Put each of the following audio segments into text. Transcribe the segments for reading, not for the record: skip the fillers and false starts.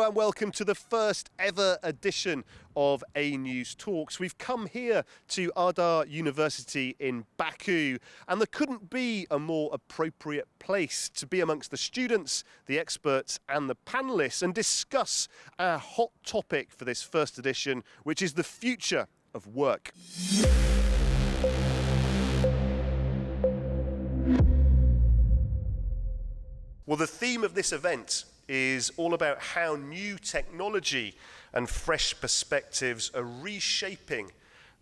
Hello and welcome to the first ever edition of AnewZ Talks. We've come here to Ardar University in Baku, and there couldn't be a more appropriate place to be amongst the students, the experts and the panelists and discuss our hot topic for this first edition, which is the future of work. Well, the theme of this event is all about how new technology and fresh perspectives are reshaping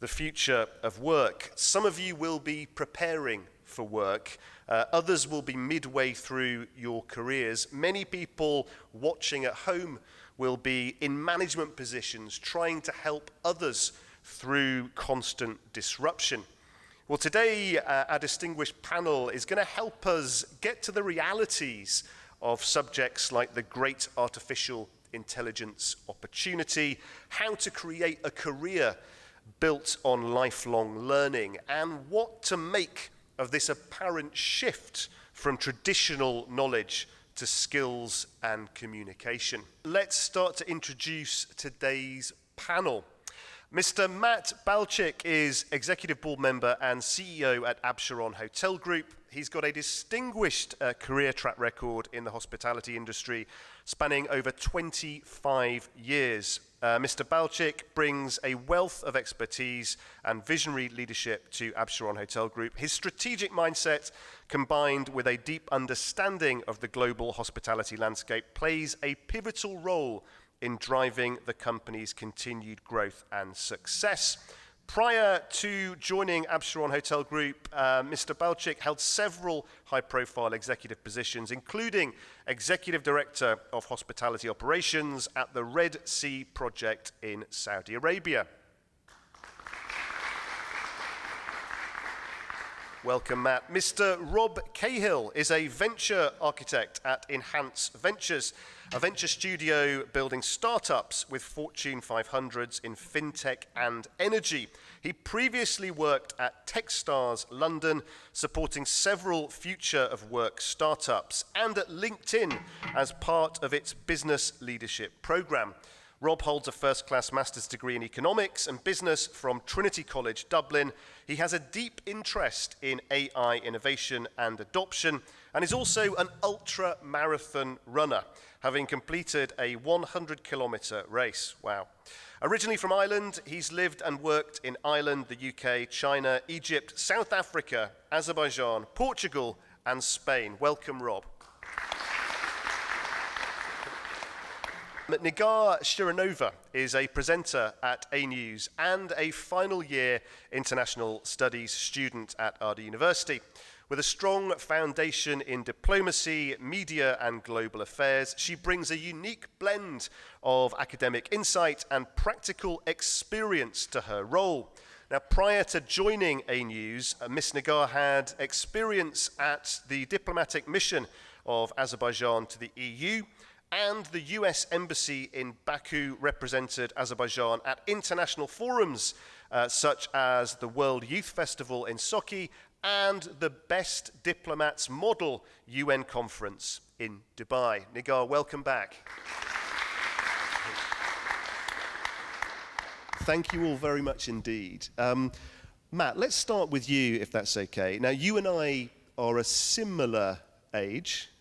the future of work. Some of you will be preparing for work, others will be midway through your careers. Many people watching at home will be in management positions trying to help others through constant disruption. Well, today our distinguished panel is going to help us get to the realities of subjects like the great artificial intelligence opportunity, how to create a career built on lifelong learning, and what to make of this apparent shift from traditional knowledge to skills and communication. Let's start to introduce today's panel. Mr. Matt Balchik is Executive Board Member and CEO at Absheron Hotel Group. He's got a distinguished career track record in the hospitality industry, spanning over 25 years. Mr. Balchik brings a wealth of expertise and visionary leadership to Absheron Hotel Group. His strategic mindset, combined with a deep understanding of the global hospitality landscape, plays a pivotal role in driving the company's continued growth and success. Prior to joining Absheron Hotel Group, Mr. Balchik held several high-profile executive positions, including Executive Director of Hospitality Operations at the Red Sea Project in Saudi Arabia. Welcome, Matt. Mr. Rob Cahill is a venture architect at Enhance Ventures, a venture studio building startups with Fortune 500s in fintech and energy. He previously worked at Techstars London, supporting several future of work startups, and at LinkedIn as part of its business leadership program. Rob holds a first-class master's degree in economics and business from Trinity College, Dublin. He has a deep interest in AI innovation and adoption, and is also an ultra-marathon runner, having completed a 100-kilometre race. Wow. Originally from Ireland, he's lived and worked in Ireland, the UK, China, Egypt, South Africa, Azerbaijan, Portugal, and Spain. Welcome, Rob. Nigar Shirinova is a presenter at AnewZ and a final year international studies student at Ardar University. With a strong foundation in diplomacy, media and global affairs, she brings a unique blend of academic insight and practical experience to her role. Now, prior to joining AnewZ, Miss Nigar had experience at the diplomatic mission of Azerbaijan to the EU, and the US Embassy in Baku represented Azerbaijan at international forums such as the World Youth Festival in Sochi and the Best Diplomats Model UN Conference in Dubai. Nigar, welcome back. Thank you all very much indeed. Matt, let's start with you, if that's okay. Now, you and I are a similar age.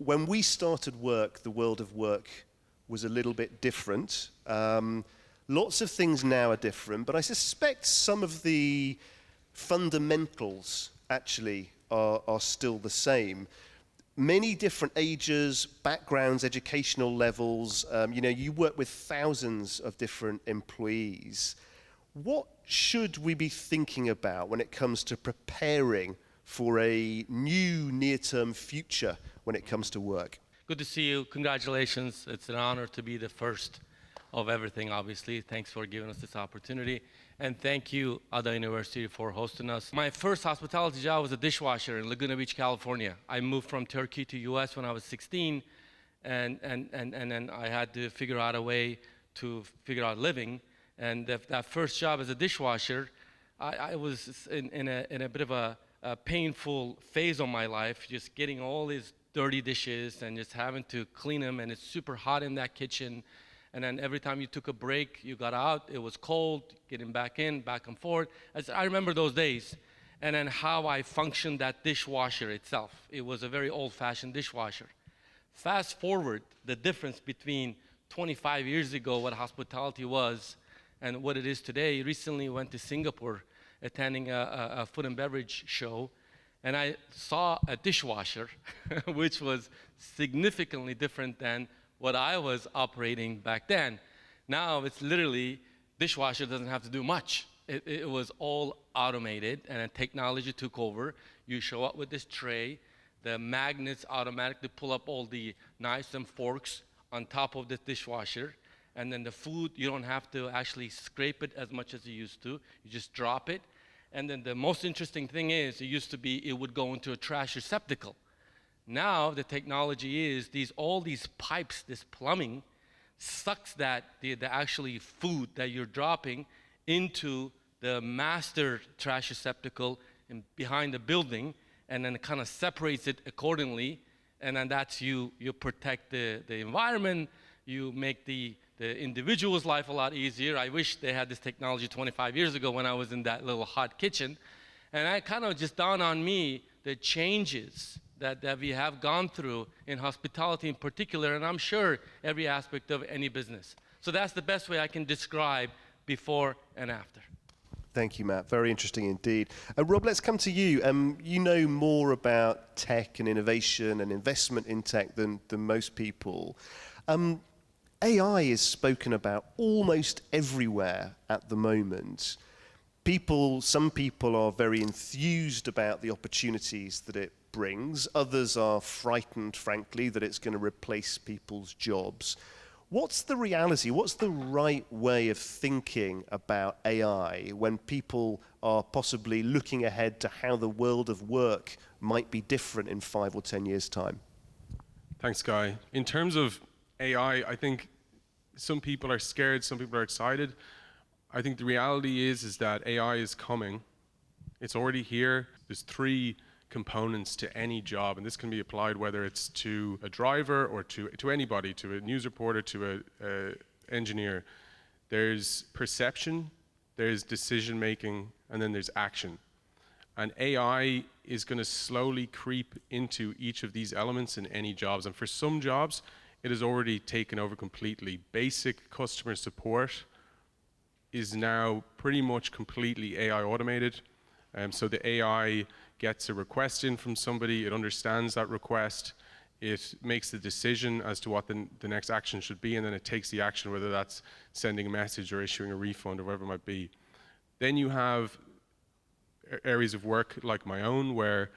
When we started work, the world of work was a little bit different. Lots of things now are different, but I suspect some of the fundamentals actually are still the same. Many different ages, backgrounds, educational levels. You work with thousands of different employees. What should we be thinking about when it comes to preparing for a new near-term future when it comes to work? Good to see you. Congratulations. It's an honor to be the first of everything, obviously. Thanks for giving us this opportunity. And thank you, Ardar University, for hosting us. My first hospitality job was a dishwasher in Laguna Beach, California. I moved from Turkey to US when I was 16, and then I had to figure out a way to figure out living. And that first job as a dishwasher, I was in a bit of a painful phase of my life, just getting all these dirty dishes and just having to clean them, and it's super hot in that kitchen. And then every time you took a break, you got out, it was cold, getting back in, back and forth. I remember those days. And then how I functioned that dishwasher itself. It was a very old-fashioned dishwasher. Fast forward, the difference between 25 years ago, what hospitality was, and what it is today. Recently went to Singapore, attending a food and beverage show, and I saw a dishwasher, which was significantly different than what I was operating back then. Now it's literally, dishwasher doesn't have to do much. It was all automated, and then technology took over. You show up with this tray, the magnets automatically pull up all the knives and forks on top of the dishwasher, and then the food, you don't have to actually scrape it as much as you used to. You just drop it. And then the most interesting thing is, it used to be it would go into a trash receptacle. Now the technology is all these pipes, this plumbing, sucks the actually food that you're dropping into the master trash receptacle behind the building, and then it kind of separates it accordingly, and then that's you protect the environment, you make the individual's life a lot easier. I wish they had this technology 25 years ago when I was in that little hot kitchen. And it kind of just dawned on me the changes that we have gone through in hospitality in particular, and I'm sure every aspect of any business. So that's the best way I can describe before and after. Thank you, Matt. Very interesting indeed. Rob, let's come to you. You know more about tech and innovation and investment in tech than most people. AI is spoken about almost everywhere at the moment. Some people are very enthused about the opportunities that it brings. Others are frightened, frankly, that it's going to replace people's jobs. What's the reality? What's the right way of thinking about AI when people are possibly looking ahead to how the world of work might be different in 5 or 10 years' time? Thanks, Guy. In terms of AI, I think some people are scared, some people are excited. I think the reality is that AI is coming. It's already here. There's 3 components to any job, and this can be applied whether it's to a driver or to anybody, to a news reporter, to an engineer. There's perception, there's decision making, and then there's action. And AI is going to slowly creep into each of these elements in any jobs. And for some jobs, it has already taken over completely. Basic customer support is now pretty much completely AI automated. So the AI gets a request in from somebody, it understands that request, it makes the decision as to what the next action should be, and then it takes the action, whether that's sending a message or issuing a refund or whatever it might be. Then you have areas of work like my own, where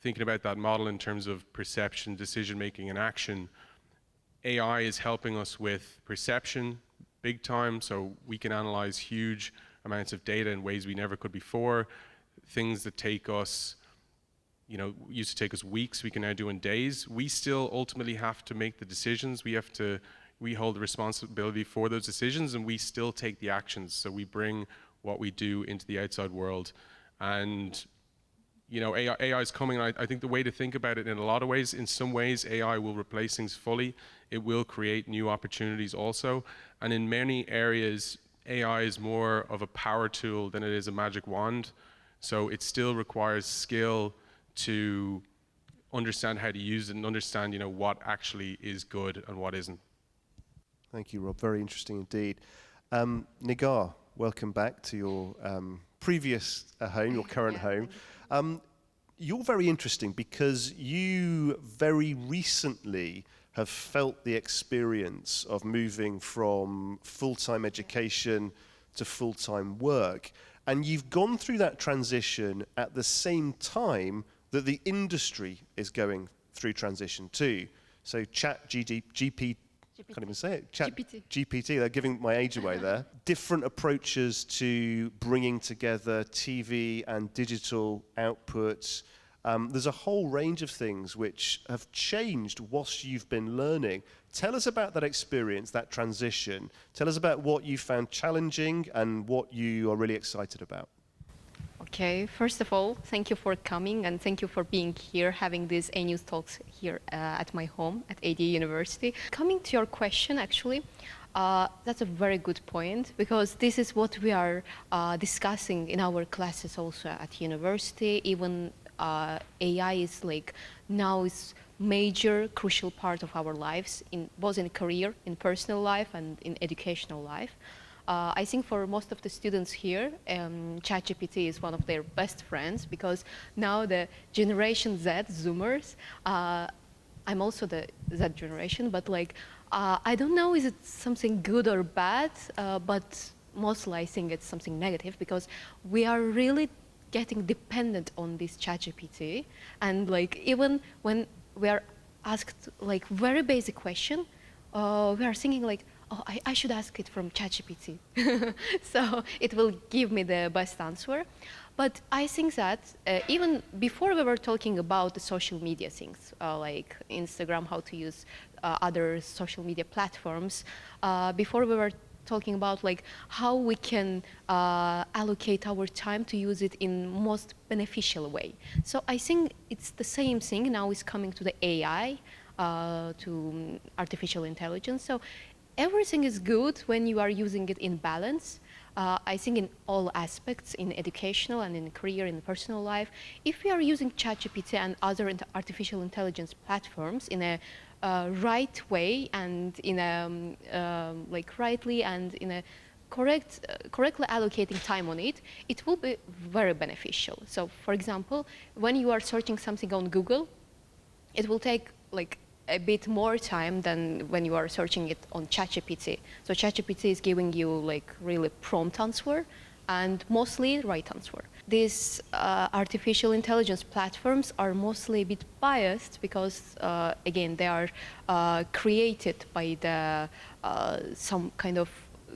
thinking about that model in terms of perception, decision making, and action, AI is helping us with perception big time, so we can analyze huge amounts of data in ways we never could before. Things that take us, used to take us weeks, we can now do in days. We still ultimately have to make the decisions. We hold the responsibility for those decisions, and we still take the actions. So we bring what we do into the outside world. And AI is coming. I think the way to think about it in a lot of ways, in some ways, AI will replace things fully. It will create new opportunities also. And in many areas, AI is more of a power tool than it is a magic wand. So it still requires skill to understand how to use it and understand, what actually is good and what isn't. Thank you, Rob. Very interesting indeed. Nigar, welcome back to your previous home, your current home. You're very interesting because you very recently have felt the experience of moving from full-time education to full-time work. And you've gone through that transition at the same time that the industry is going through transition too. So GPT, can't even say it. GPT, they're giving my age away there. Different approaches to bringing together TV and digital outputs. There's a whole range of things which have changed whilst you've been learning. Tell us about that experience, that transition. Tell us about what you found challenging and what you are really excited about. Okay, first of all, thank you for coming and thank you for being here, having these AnewZ Talks here at my home at AD University. Coming to your question, actually, that's a very good point because this is what we are discussing in our classes also at university. Even AI is like now is major crucial part of our lives in both in career, in personal life, and in educational life. I think for most of the students here, ChatGPT is one of their best friends because now the Generation Z, Zoomers, I'm also the Z generation, but like, I don't know is it something good or bad, but mostly I think it's something negative because we are really getting dependent on this ChatGPT, and like even when we are asked like very basic question, we are thinking like, oh, I should ask it from ChatGPT. So it will give me the best answer. But I think that even before we were talking about the social media things, like Instagram, how to use other social media platforms, before we were talking about like how we can allocate our time to use it in most beneficial way. So I think it's the same thing now is coming to the AI, to artificial intelligence. So everything is good when you are using it in balance. I think in all aspects, in educational and in career, in personal life, if we are using ChatGPT and other artificial intelligence platforms in a right way and in a like rightly and in a correctly allocating time on it, it will be very beneficial. So, for example, when you are searching something on Google, it will take like a bit more time than when you are searching it on ChatGPT. So ChatGPT is giving you like really prompt answer and mostly right answer. These artificial intelligence platforms are mostly a bit biased because, again, they are created by the some kind of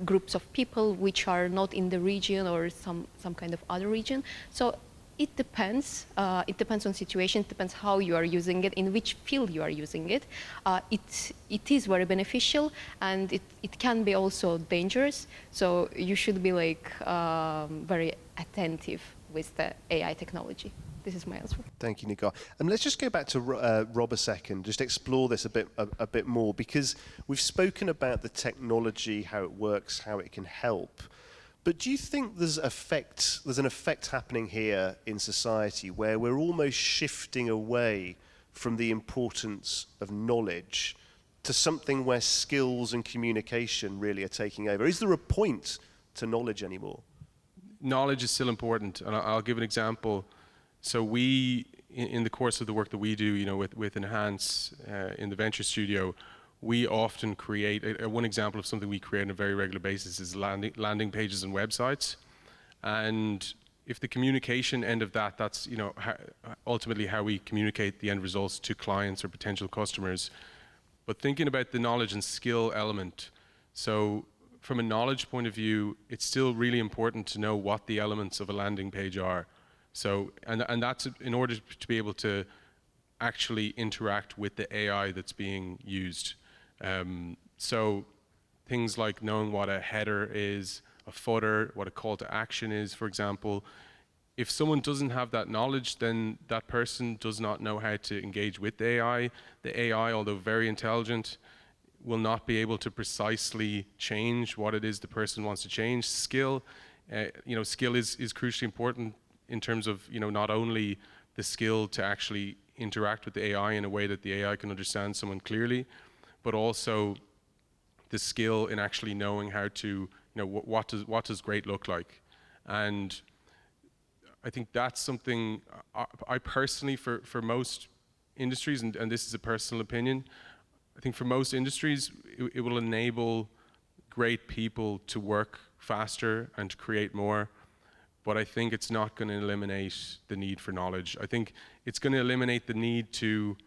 groups of people which are not in the region or some kind of other region. So it depends. It depends on situation. It depends how you are using it, in which field you are using it. It is very beneficial, and it can be also dangerous. So you should be like very attentive with the AI technology. This is my answer. Thank you, Nigar. And let's just go back to Rob a second, just explore this a bit more, because we've spoken about the technology, how it works, how it can help. But do you think there's an effect happening here in society where we're almost shifting away from the importance of knowledge to something where skills and communication really are taking over? Is there a point to knowledge anymore? Knowledge is still important, and I'll give an example. So we, in the course of the work that we do, you know, with Enhance in the Venture Studio, we often create, one example of something we create on a very regular basis is landing pages and websites. And if the communication end of that, that's, you know, ultimately how we communicate the end results to clients or potential customers. But thinking about the knowledge and skill element, so from a knowledge point of view, it's still really important to know what the elements of a landing page are. So, and that's in order to be able to actually interact with the AI that's being used. So things like knowing what a header is, a footer, what a call to action is, for example. If someone doesn't have that knowledge, then that person does not know how to engage with the AI. The AI, although very intelligent, will not be able to precisely change what it is the person wants to change. Skill, you know, skill is crucially important in terms of, you know, not only the skill to actually interact with the AI in a way that the AI can understand someone clearly, but also the skill in actually knowing how to, you know, what does great look like. And I think that's something I personally, for most industries, and this is a personal opinion, I think for most industries, it will enable great people to work faster and to create more. But I think it's not going to eliminate the need for knowledge. I think it's going to eliminate the need to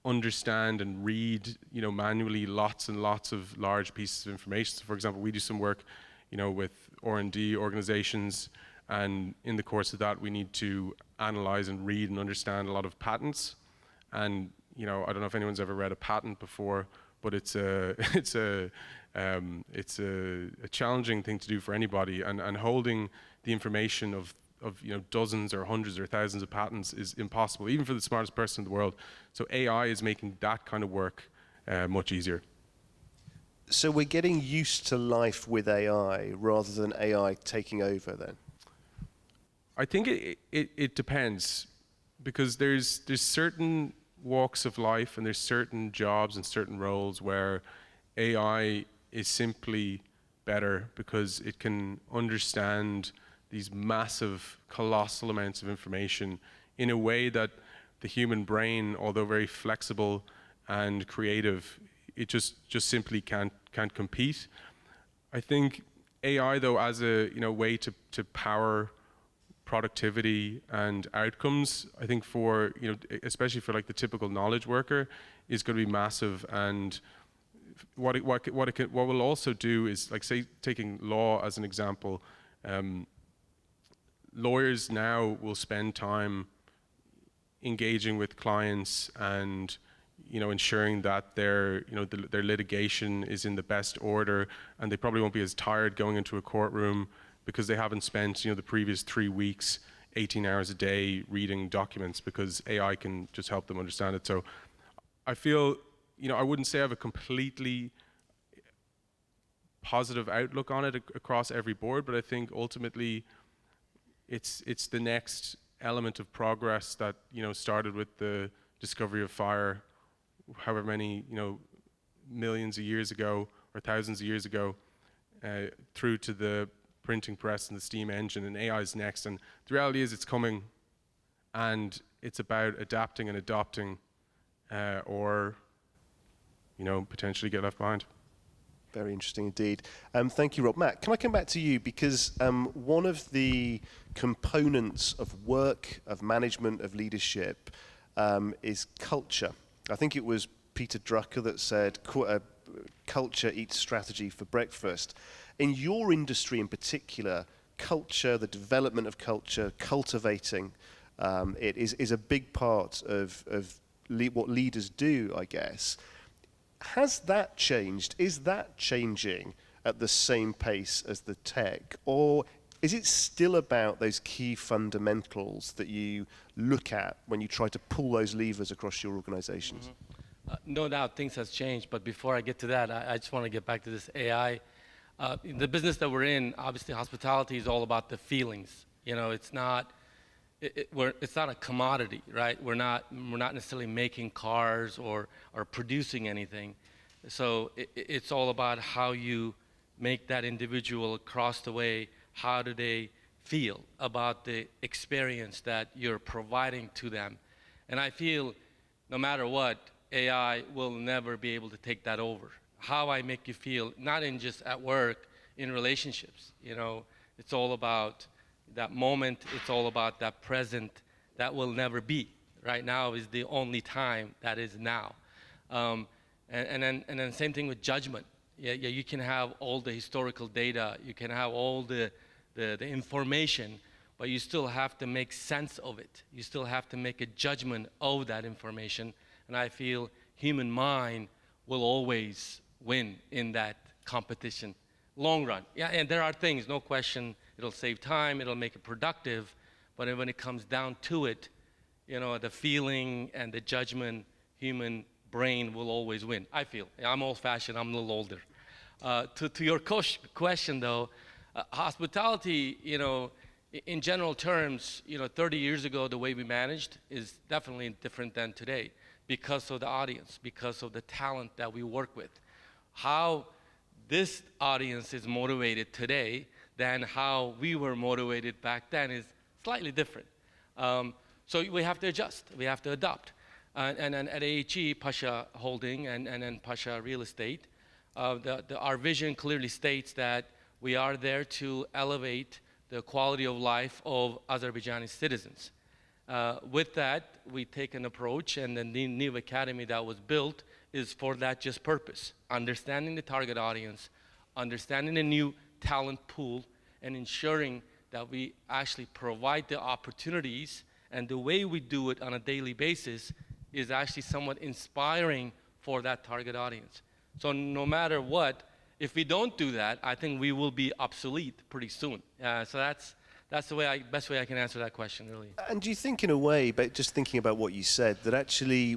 understand and read, you know, manually lots and lots of large pieces of information. So for example, we do some work, you know, with R&D organizations, and in the course of that, we need to analyze and read and understand a lot of patents. And, you know, I don't know if anyone's ever read a patent before, but it's a challenging thing to do for anybody. And holding the information of of dozens or hundreds or thousands of patents is impossible, even for the smartest person in the world. So AI is making that kind of work much easier. So we're getting used to life with AI rather than AI taking over then? I think it depends, because there's certain walks of life and there's certain jobs and certain roles where AI is simply better because it can understand these massive, colossal amounts of information in a way that the human brain, although very flexible and creative, it just simply can't compete. I think AI, though, as a way to power productivity and outcomes, I think for especially for like the typical knowledge worker, is going to be massive. And what will also do is, like, say, taking law as an example, lawyers now will spend time engaging with clients and ensuring that their litigation is in the best order, and they probably won't be as tired going into a courtroom because they haven't spent the previous 3 weeks 18 hours a day reading documents, because AI can just help them understand it. So I feel I wouldn't say I have a completely positive outlook on it across every board, but I think ultimately it's the next element of progress that started with the discovery of fire, however many millions of years ago or thousands of years ago, through to the printing press and the steam engine, and AI is next. And the reality is it's coming, and it's about adapting and adopting, or potentially get left behind. Very interesting indeed. Thank you, Rob. Matt, can I come back to you? Because one of the components of work, of management, of leadership is culture. I think it was Peter Drucker that said, culture eats strategy for breakfast. In your industry in particular, culture, the development of culture, cultivating it is a big part of what leaders do, I guess. Has that changed? Is that changing at the same pace as the tech? Or is it still about those key fundamentals that you look at when you try to pull those levers across your organizations? No doubt things has changed, but before I get to that, I just want to get back to this AI. The business that we're in, obviously hospitality is all about the feelings. It's not it's not a commodity, right? We're not necessarily making cars or producing anything. So it's all about how you make that individual across the way, how do they feel about the experience that you're providing to them. And I feel no matter what, AI will never be able to take that over. How I make you feel, not in just at work, in relationships. It's all about that moment, it's all about that present that will never be. Right now is the only time that is now. And then same thing with judgment. Yeah, you can have all the historical data, you can have all the information, but you still have to make sense of it. You still have to make a judgment of that information. And I feel human mind will always win in that competition, long run. Yeah, and there are things, no question, it'll save time, it'll make it productive, but when it comes down to it, the feeling and the judgment, human brain will always win, I feel. I'm old-fashioned, I'm a little older. To your question, though, hospitality, in general terms, 30 years ago, the way we managed is definitely different than today because of the audience, because of the talent that we work with. How this audience is motivated today than how we were motivated back then is slightly different. So we have to adjust, we have to adopt. And then at AHE, Pasha Holding and then Pasha Real Estate, our vision clearly states that we are there to elevate the quality of life of Azerbaijani citizens. With that, we take an approach, and the new academy that was built is for that just purpose. Understanding the target audience, understanding the new talent pool, and ensuring that we actually provide the opportunities, and the way we do it on a daily basis is actually somewhat inspiring for that target audience. So no matter what, if we don't do that, I think we will be obsolete pretty soon. So that's the best way I can answer that question, really. And do you think, in a way, but just thinking about what you said, that actually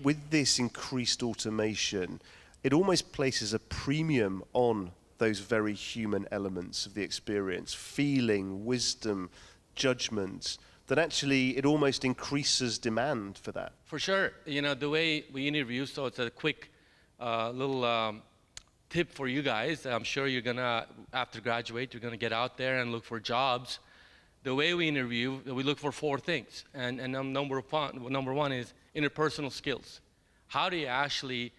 with this increased automation, it almost places a premium on those very human elements of the experience, feeling, wisdom, judgment, that actually it almost increases demand for that? For sure. The way we interview, so it's a quick little tip for you guys. I'm sure you're gonna, after graduate, you're gonna get out there and look for jobs. The way we interview, we look for 4 things. And number one is interpersonal skills. How do you actually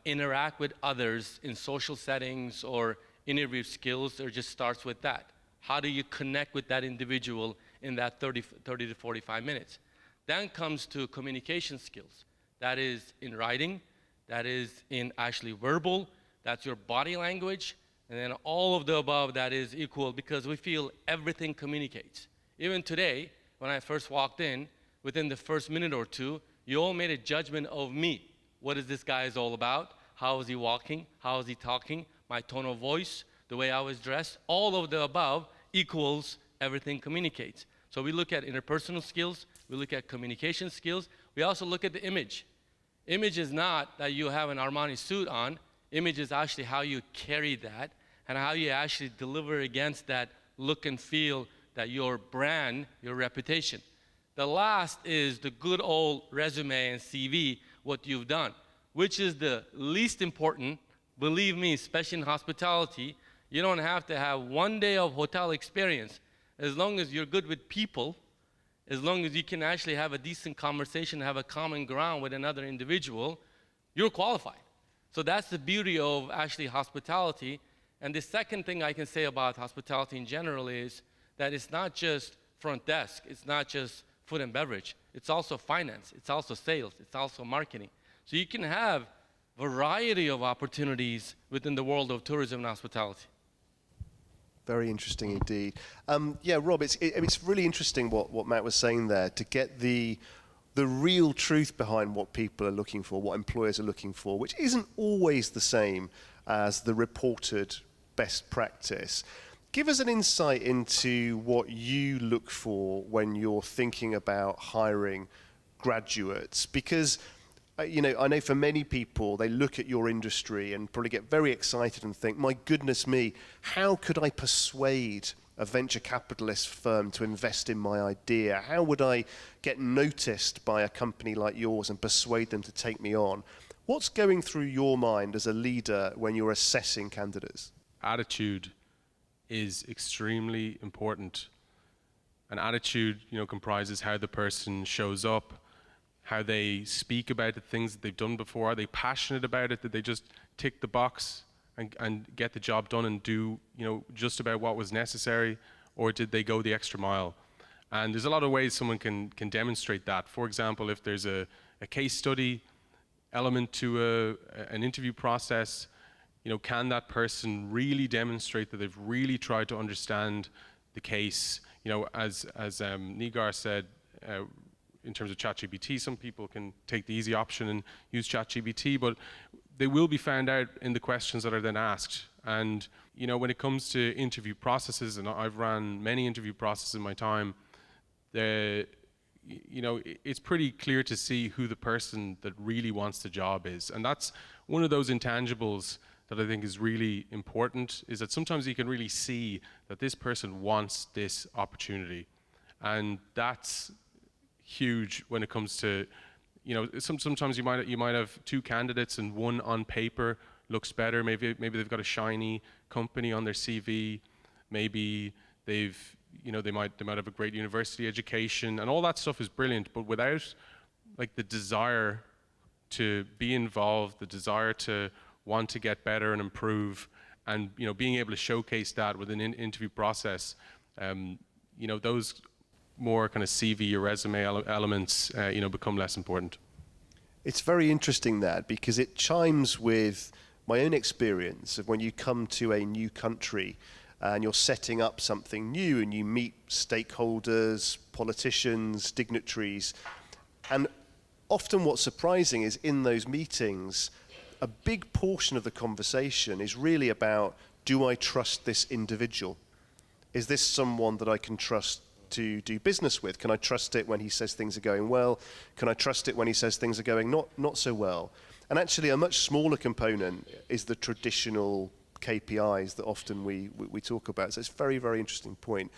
interact with others in social settings or interview skills, or just starts with that? How do you connect with that individual in that 30 to 45 minutes? Then comes to communication skills. That is in writing, that is in actually verbal, that's your body language, and then all of the above that is equal, because we feel everything communicates. Even today, when I first walked in, within the first minute or two, you all made a judgment of me. What is this guy all about? How is he walking? How is he talking? My tone of voice, the way I was dressed, all of the above equals everything communicates. So we look at interpersonal skills, we look at communication skills, we also look at the image. Image is not that you have an Armani suit on. Image is actually how you carry that and how you actually deliver against that look and feel, that your brand, your reputation. The last is the good old resume and CV, what you've done, which is the least important. Believe me, especially in hospitality, you don't have to have 1 day of hotel experience. As long as you're good with people, as long as you can actually have a decent conversation, have a common ground with another individual, you're qualified. So that's the beauty of actually hospitality. And the second thing I can say about hospitality in general is that it's not just front desk, it's not just food and beverage, it's also finance, it's also sales, it's also marketing. So you can have variety of opportunities within the world of tourism and hospitality. Very interesting indeed. Yeah, Rob, it's really interesting what Matt was saying there, to get the real truth behind what people are looking for, what employers are looking for, which isn't always the same as the reported best practice. Give us an insight into what you look for when you're thinking about hiring graduates, because I know for many people, they look at your industry and probably get very excited and think, my goodness me, how could I persuade a venture capitalist firm to invest in my idea? How would I get noticed by a company like yours and persuade them to take me on? What's going through your mind as a leader when you're assessing candidates? Attitude is extremely important. And attitude, comprises how the person shows up, how they speak about the things that they've done before. Are they passionate about it? Did they just tick the box and get the job done and do, just about what was necessary? Or did they go the extra mile? And there's a lot of ways someone can demonstrate that. For example, if there's a case study element to an interview process, can that person really demonstrate that they've really tried to understand the case? As Nigar said, in terms of ChatGPT, some people can take the easy option and use ChatGPT, but they will be found out in the questions that are then asked. And when it comes to interview processes, and I've run many interview processes in my time, it's pretty clear to see who the person that really wants the job is. And that's one of those intangibles that I think is really important, is that sometimes you can really see that this person wants this opportunity. And that's huge when it comes to, sometimes you might have 2 candidates and one on paper looks better. Maybe they've got a shiny company on their CV. Maybe they might have a great university education, and all that stuff is brilliant. But without the desire to be involved, the desire to want to get better and improve, and being able to showcase that within an interview process, those more kind of CV or resume elements, become less important. It's very interesting that, because it chimes with my own experience of when you come to a new country and you're setting up something new and you meet stakeholders, politicians, dignitaries. And often what's surprising is in those meetings, a big portion of the conversation is really about, do I trust this individual? Is this someone that I can trust to do business with? Can I trust it when he says things are going well? Can I trust it when he says things are going not so well? And actually a much smaller component is the traditional KPIs that often we talk about. So it's a very, very interesting point.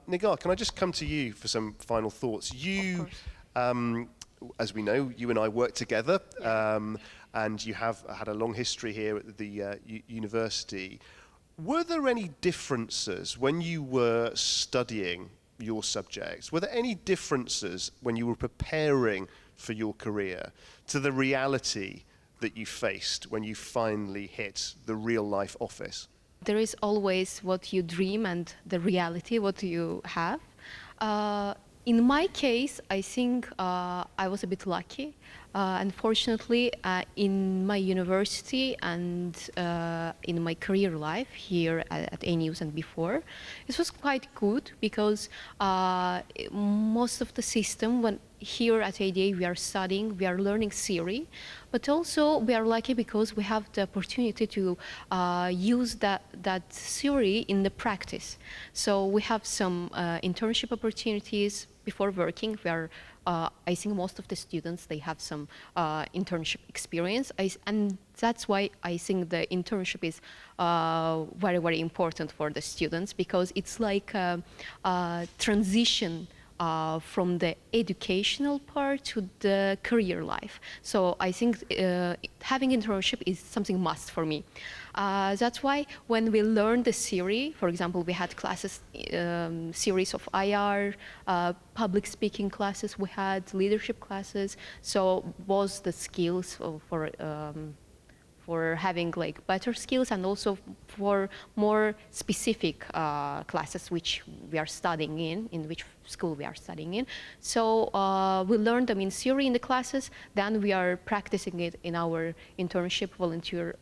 Nigar, can I just come to you for some final thoughts? You, as we know, you and I work together, and you have had a long history here at the university. Were there any differences when you were studying your subjects? Were there any differences when you were preparing for your career to the reality that you faced when you finally hit the real life office? There is always what you dream and the reality, what you have. In my case, I think I was a bit lucky. Unfortunately, in my university and in my career life here at AnewZ and before, it was quite good because most of the system, when here at ADA we are studying, we are learning theory, but also we are lucky because we have the opportunity to use that theory in the practice. So we have some internship opportunities before working. We are, I think most of the students, they have some internship experience, and that's why I think the internship is very, very important for the students, because it's like a transition from the educational part to the career life. So I think having internship is something must for me. That's why when we learned the theory, for example, we had classes, series of IR, public speaking classes, we had leadership classes. So was the skills for having like better skills, and also for more specific classes which we are studying in which school we are studying in. So we learned them in theory in the classes, then we are practicing it in our internship volunteer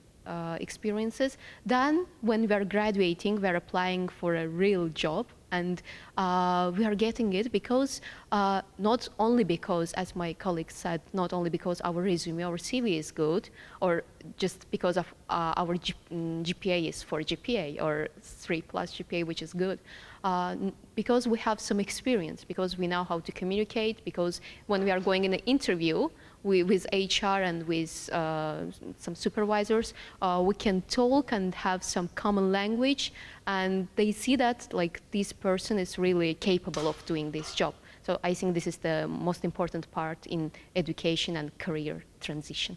experiences. Then when we are graduating, we are applying for a real job, and we are getting it because, not only because, as my colleague said, not only because our resume, our CV is good, or just because of our GPA is 4 GPA or 3+ GPA, which is good, because we have some experience, because we know how to communicate, because when we are going in an interview with HR and with some supervisors, we can talk and have some common language, and they see that like this person is really capable of doing this job. So I think this is the most important part in education and career transition.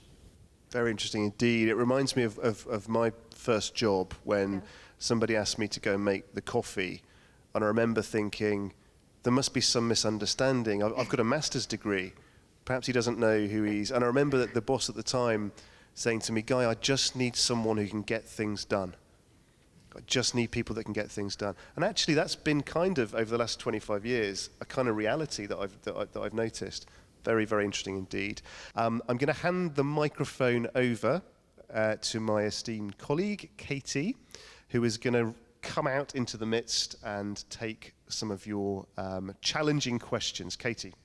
Very interesting indeed. It reminds me of my first job when somebody asked me to go and make the coffee, and I remember thinking, there must be some misunderstanding. I've got a master's degree. Perhaps he doesn't know who he's... And I remember that the boss at the time saying to me, Guy, I just need someone who can get things done. I just need people that can get things done. And actually that's been kind of, over the last 25 years, a kind of reality that I've noticed. Very, very interesting indeed. I'm going to hand the microphone over to my esteemed colleague, Katie, who is going to come out into the midst and take some of your challenging questions. Katie.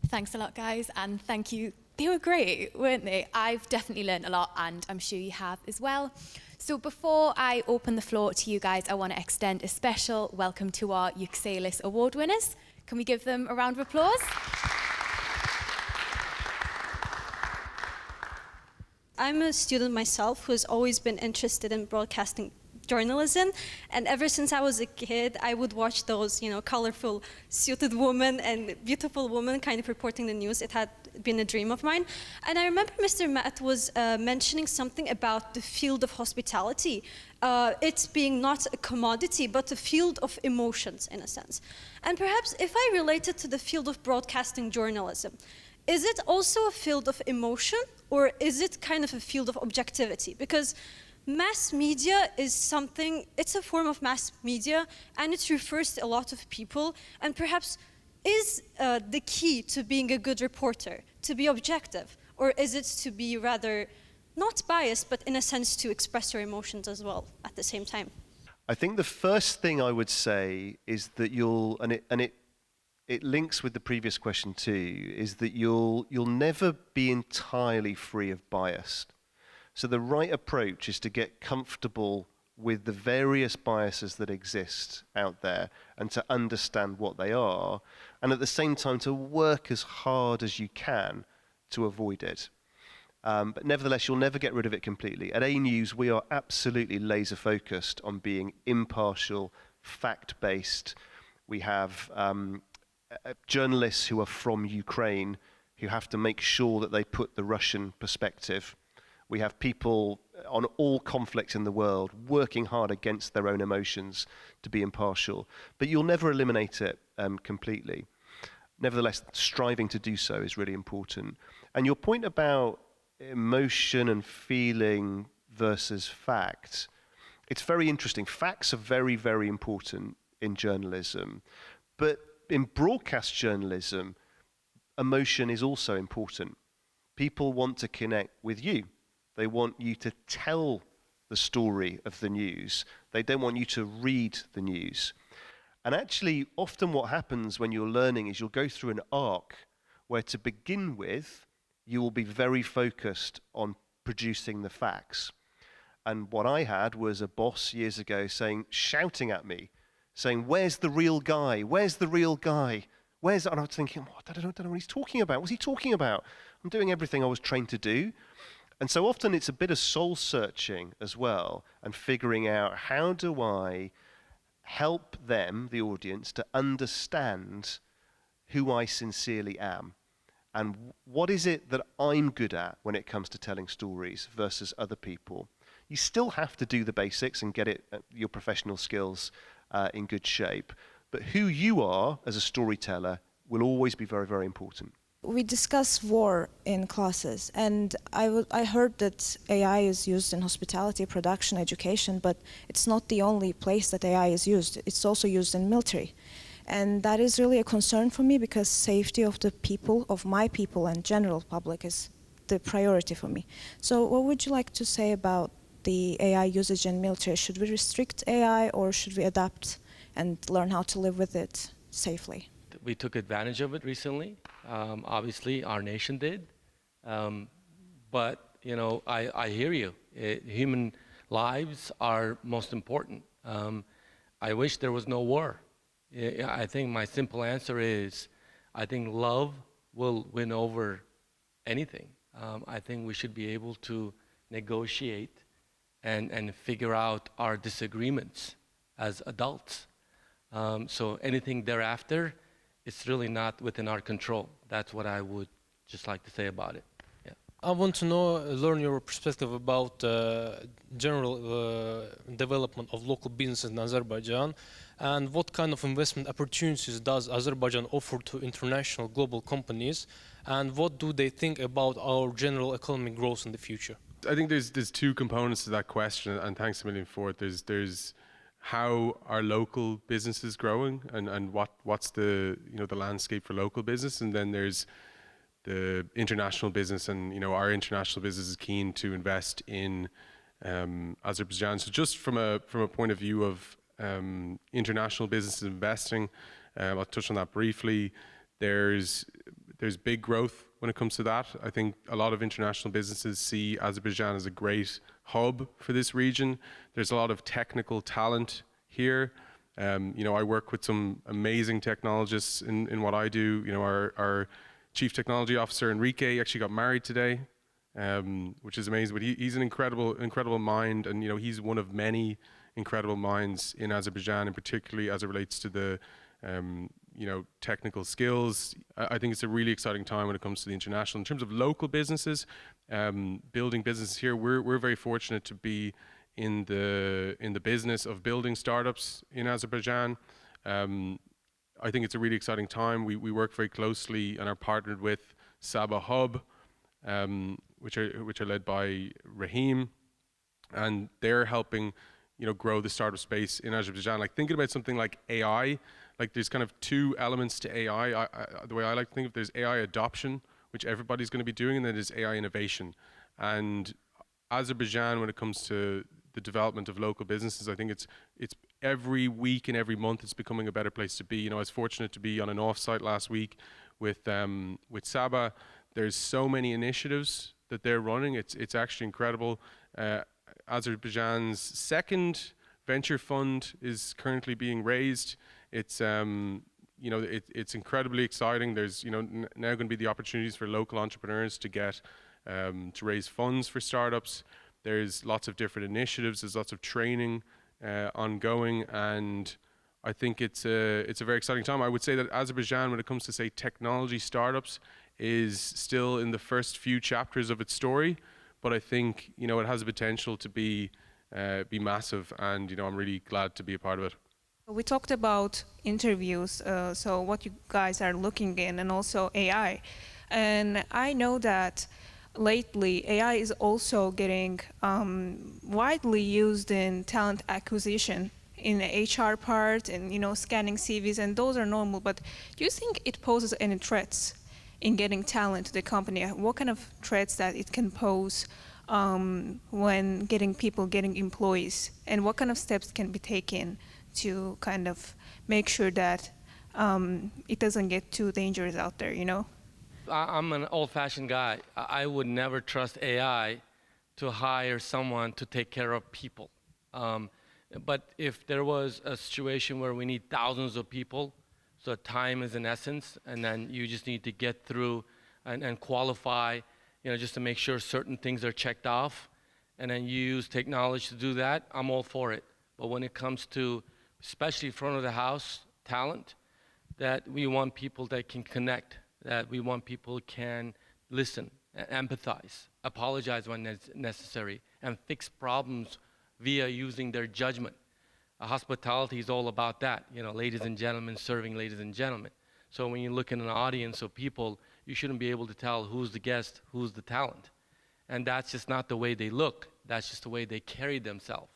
Thanks a lot, guys, and thank you. They were great, weren't they? I've definitely learned a lot, and I'm sure you have as well. So before I open the floor to you guys, I want to extend a special welcome to our Yuxelis Award winners. Can we give them a round of applause? I'm a student myself who's always been interested in broadcasting journalism, and ever since I was a kid, I would watch those, colorful, suited women and beautiful women kind of reporting the news. It had been a dream of mine. And I remember Mr. Matt was mentioning something about the field of hospitality. It's being not a commodity, but a field of emotions, in a sense. And perhaps if I relate it to the field of broadcasting journalism, is it also a field of emotion, or is it kind of a field of objectivity? Because mass media is something, it's a form of mass media, and it refers to a lot of people, and perhaps is the key to being a good reporter, to be objective, or is it to be rather not biased, but in a sense to express your emotions as well at the same time? I think the first thing I would say is that it links with the previous question too, is that you'll never be entirely free of bias. So the right approach is to get comfortable with the various biases that exist out there and to understand what they are, and at the same time to work as hard as you can to avoid it. But nevertheless, you'll never get rid of it completely. At AnewZ, we are absolutely laser focused on being impartial, fact-based. We have journalists who are from Ukraine who have to make sure that they put the Russian perspective. We have people on all conflicts in the world working hard against their own emotions to be impartial. But you'll never eliminate it completely. Nevertheless, striving to do so is really important. And your point about emotion and feeling versus fact, it's very interesting. Facts are very, very important in journalism. But in broadcast journalism, emotion is also important. People want to connect with you. They want you to tell the story of the news. They don't want you to read the news. And actually, often what happens when you're learning is you'll go through an arc where, to begin with, you will be very focused on producing the facts. And what I had was a boss years ago shouting at me, saying, "Where's the real guy? Where's the real guy? Where's?" And I was thinking, I don't know what he's talking about. What's he talking about? I'm doing everything I was trained to do. And so often it's a bit of soul searching as well, and figuring out, how do I help them, the audience, to understand who I sincerely am? And what is it that I'm good at when it comes to telling stories versus other people? You still have to do the basics and get your professional skills in good shape. But who you are as a storyteller will always be very, very important. We discuss war in classes, and I heard that AI is used in hospitality, production, education, but it's not the only place that AI is used. It's also used in military. And that is really a concern for me, because safety of the people, of my people and general public, is the priority for me. So what would you like to say about the AI usage in military? Should we restrict AI, or should we adapt and learn how to live with it safely? We took advantage of it recently. Obviously, our nation did. But, you know, I hear you. Human lives are most important. I wish there was no war. I think my simple answer is, I think love will win over anything. I think we should be able to negotiate and figure out our disagreements as adults. So anything thereafter, it's really not within our control. That's what I would just like to say about it. Yeah. I want to learn your perspective about general development of local business in Azerbaijan, and what kind of investment opportunities does Azerbaijan offer to international global companies, and what do they think about our general economic growth in the future? I think there's two components to that question, and thanks a million for it. There's how are local businesses growing, and what's the landscape for local business, and then there's the international business, and our international business is keen to invest in Azerbaijan. So just from a point of view of international businesses investing, I'll touch on that briefly. There's big growth when it comes to that. I think a lot of international businesses see Azerbaijan as a great hub for this region. There's a lot of technical talent here. I work with some amazing technologists in what I do. Our Chief Technology Officer, Enrique, actually got married today, which is amazing. But he's an incredible mind, and he's one of many incredible minds in Azerbaijan, and particularly as it relates to the technical skills. I think it's a really exciting time when it comes to the international. In terms of local businesses, building businesses here, we're very fortunate to be in the business of building startups in Azerbaijan. I think it's a really exciting time. We work very closely and are partnered with Sabah Hub, which are led by Rahim, and they're helping grow the startup space in Azerbaijan. Like, thinking about something like AI, like there's kind of two elements to AI. The way I like to think of, there's AI adoption, which everybody's going to be doing, and then there's AI innovation. And Azerbaijan, when it comes to the development of local businesses, I think it's every week and every month it's becoming a better place to be. I was fortunate to be on an offsite last week with Sabah. There's so many initiatives that they're running. It's actually incredible. Azerbaijan's second venture fund is currently being raised. It's it's incredibly exciting. There's now going to be the opportunities for local entrepreneurs to get to raise funds for startups. There's lots of different initiatives. There's lots of training ongoing, and I think it's a very exciting time. I would say that Azerbaijan, when it comes to say technology startups, is still in the first few chapters of its story, but I think it has the potential to be massive, and I'm really glad to be a part of it. We talked about interviews, so what you guys are looking in, and also AI. And I know that lately AI is also getting widely used in talent acquisition, in the HR part, and scanning CVs, and those are normal. But do you think it poses any threats in getting talent to the company? What kind of threats that it can pose when getting employees, and what kind of steps can be taken to kind of make sure that it doesn't get too dangerous out there, I'm an old-fashioned guy. I would never trust AI to hire someone to take care of people. But if there was a situation where we need thousands of people, so time is an essence, and then you just need to get through and qualify, just to make sure certain things are checked off, and then you use technology to do that, I'm all for it. But when it comes to, especially front of the house talent, that we want people that can connect, that we want people who can listen, empathize, apologize when necessary, and fix problems via using their judgment. Hospitality is all about that, ladies and gentlemen serving ladies and gentlemen. So when you look in an audience of people, you shouldn't be able to tell who's the guest, who's the talent. And that's just not the way they look. That's just the way they carry themselves.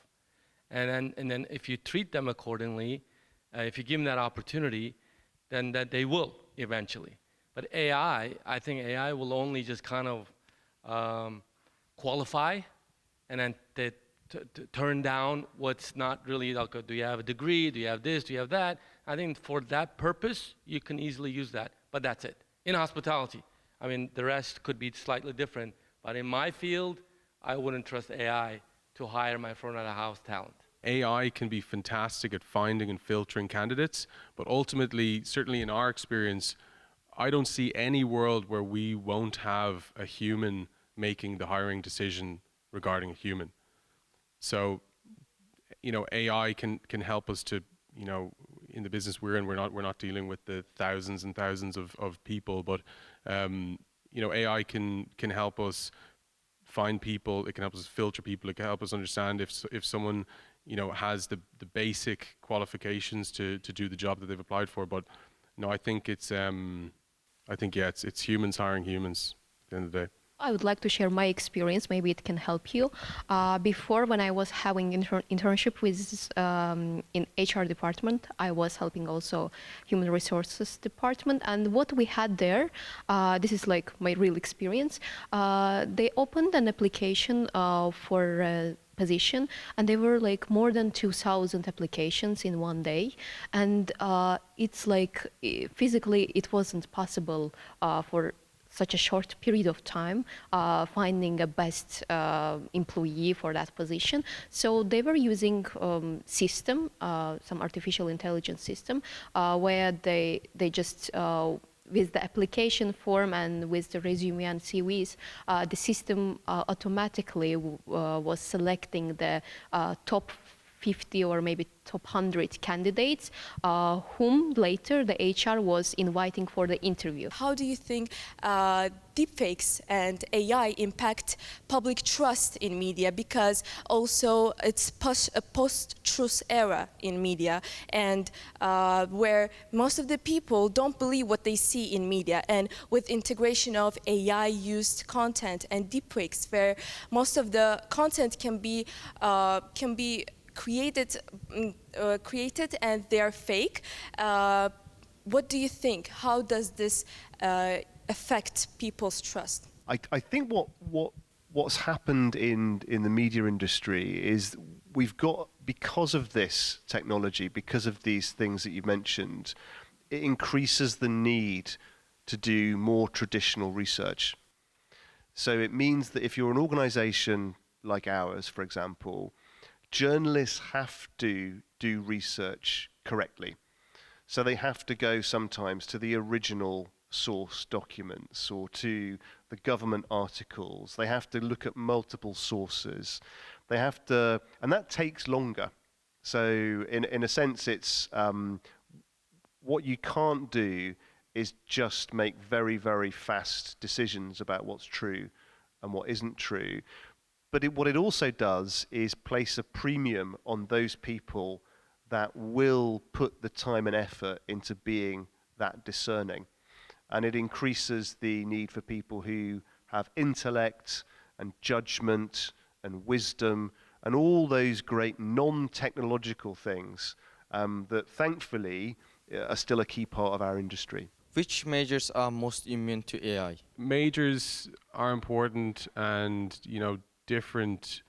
And then if you treat them accordingly, if you give them that opportunity, then that they will eventually. But AI, I think AI will only just kind of qualify, and then to turn down what's not really, like, do you have a degree, do you have this, do you have that? I think for that purpose, you can easily use that, but that's it. In hospitality, I mean, the rest could be slightly different, but in my field, I wouldn't trust AI to hire my front of the house talent. AI can be fantastic at finding and filtering candidates, but ultimately, certainly in our experience, I don't see any world where we won't have a human making the hiring decision regarding a human. So, AI can help us to, in the business we're in, we're not dealing with the thousands and thousands of people, but AI can help us find people. It can help us filter people. It can help us understand if someone has the basic qualifications to do the job that they've applied for. But no, I think it's humans hiring humans at the end of the day. I would like to share my experience. Maybe it can help you. Before, when I was having internship with in HR department, I was helping also human resources department. And what we had there, this is like my real experience. They opened an application for a position, and there were like more than 2,000 applications in one day. And it's like physically it wasn't possible for such a short period of time, finding a best employee for that position. So they were using system, some artificial intelligence system, where they just, with the application form and with the resume and CVs, the system automatically was selecting the top 50 or maybe top 100 candidates, whom later the HR was inviting for the interview. How do you think deepfakes and AI impact public trust in media? Because also it's a post-truth era in media, and where most of the people don't believe what they see in media. And with integration of AI-used content and deepfakes, where most of the content can be created and they are fake. What do you think? How does this affect people's trust? I think what's happened in the media industry is we've got, because of this technology, because of these things that you mentioned, it increases the need to do more traditional research. So it means that if you're an organization like ours, for example, journalists have to do research correctly. So they have to go sometimes to the original source documents or to the government articles. They have to look at multiple sources. They have to, and that takes longer. So in a sense, it's what you can't do is just make very, very fast decisions about what's true and what isn't true. But what it also does is place a premium on those people that will put the time and effort into being that discerning. And it increases the need for people who have intellect and judgment and wisdom and all those great non-technological things that thankfully are still a key part of our industry. Which majors are most immune to AI? Majors are important, and different,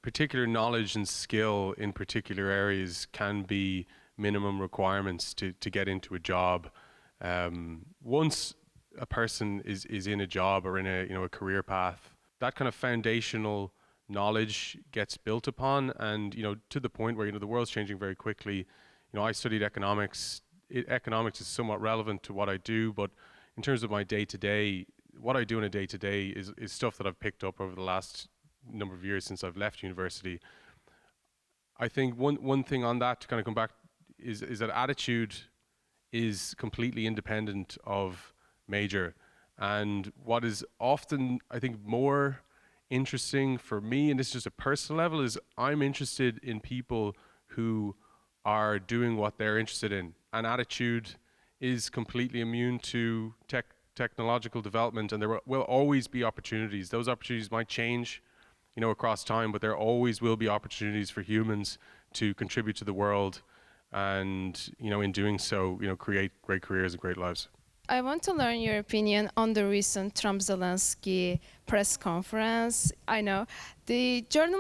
particular knowledge and skill in particular areas can be minimum requirements to get into a job. Once a person is in a job or in a career path, that kind of foundational knowledge gets built upon, and to the point where the world's changing very quickly. I studied economics. Economics is somewhat relevant to what I do, but in terms of my day-to-day, what I do in a day-to-day is stuff that I've picked up over the last number of years since I've left university. I think one thing on that to kind of come back is that attitude is completely independent of major. And what is often, I think, more interesting for me, and this is just a personal level, is I'm interested in people who are doing what they're interested in. And attitude is completely immune to technological development, and there will always be opportunities. Those opportunities might change, across time, but there always will be opportunities for humans to contribute to the world, and in doing so, create great careers and great lives. I want to learn your opinion on the recent Trump-Zelensky press conference. I know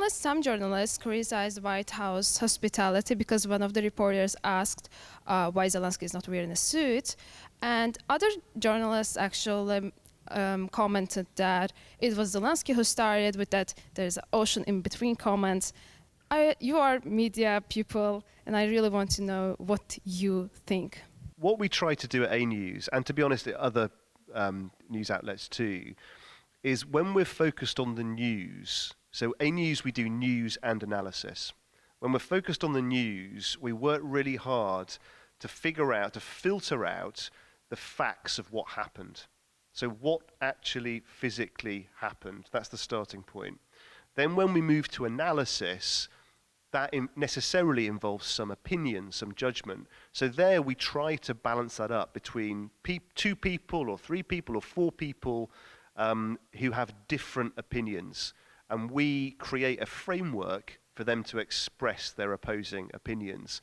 some journalists criticized the White House hospitality because one of the reporters asked why Zelensky is not wearing a suit, and other journalists actually commented that it was Zelensky who started with that. There's an ocean in between comments. You are media people, and I really want to know what you think. What we try to do at AnewZ, and to be honest at other news outlets too, is when we're focused on the news, so AnewZ we do news and analysis. When we're focused on the news, we work really hard to filter out the facts of what happened. So what actually physically happened, that's the starting point. Then when we move to analysis, that necessarily involves some opinion, some judgment. So there we try to balance that up between two people or three people or four people who have different opinions. And we create a framework for them to express their opposing opinions.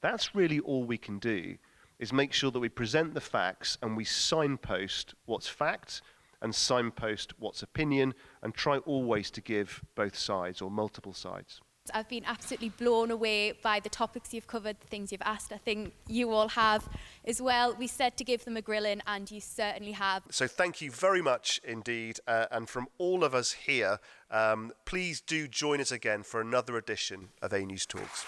That's really all we can do, is make sure that we present the facts and we signpost what's fact and signpost what's opinion, and try always to give both sides or multiple sides. I've been absolutely blown away by the topics you've covered, the things you've asked. I think you all have as well. We said to give them a grilling, and you certainly have. So thank you very much indeed. And from all of us here, please do join us again for another edition of AnewZ Talks.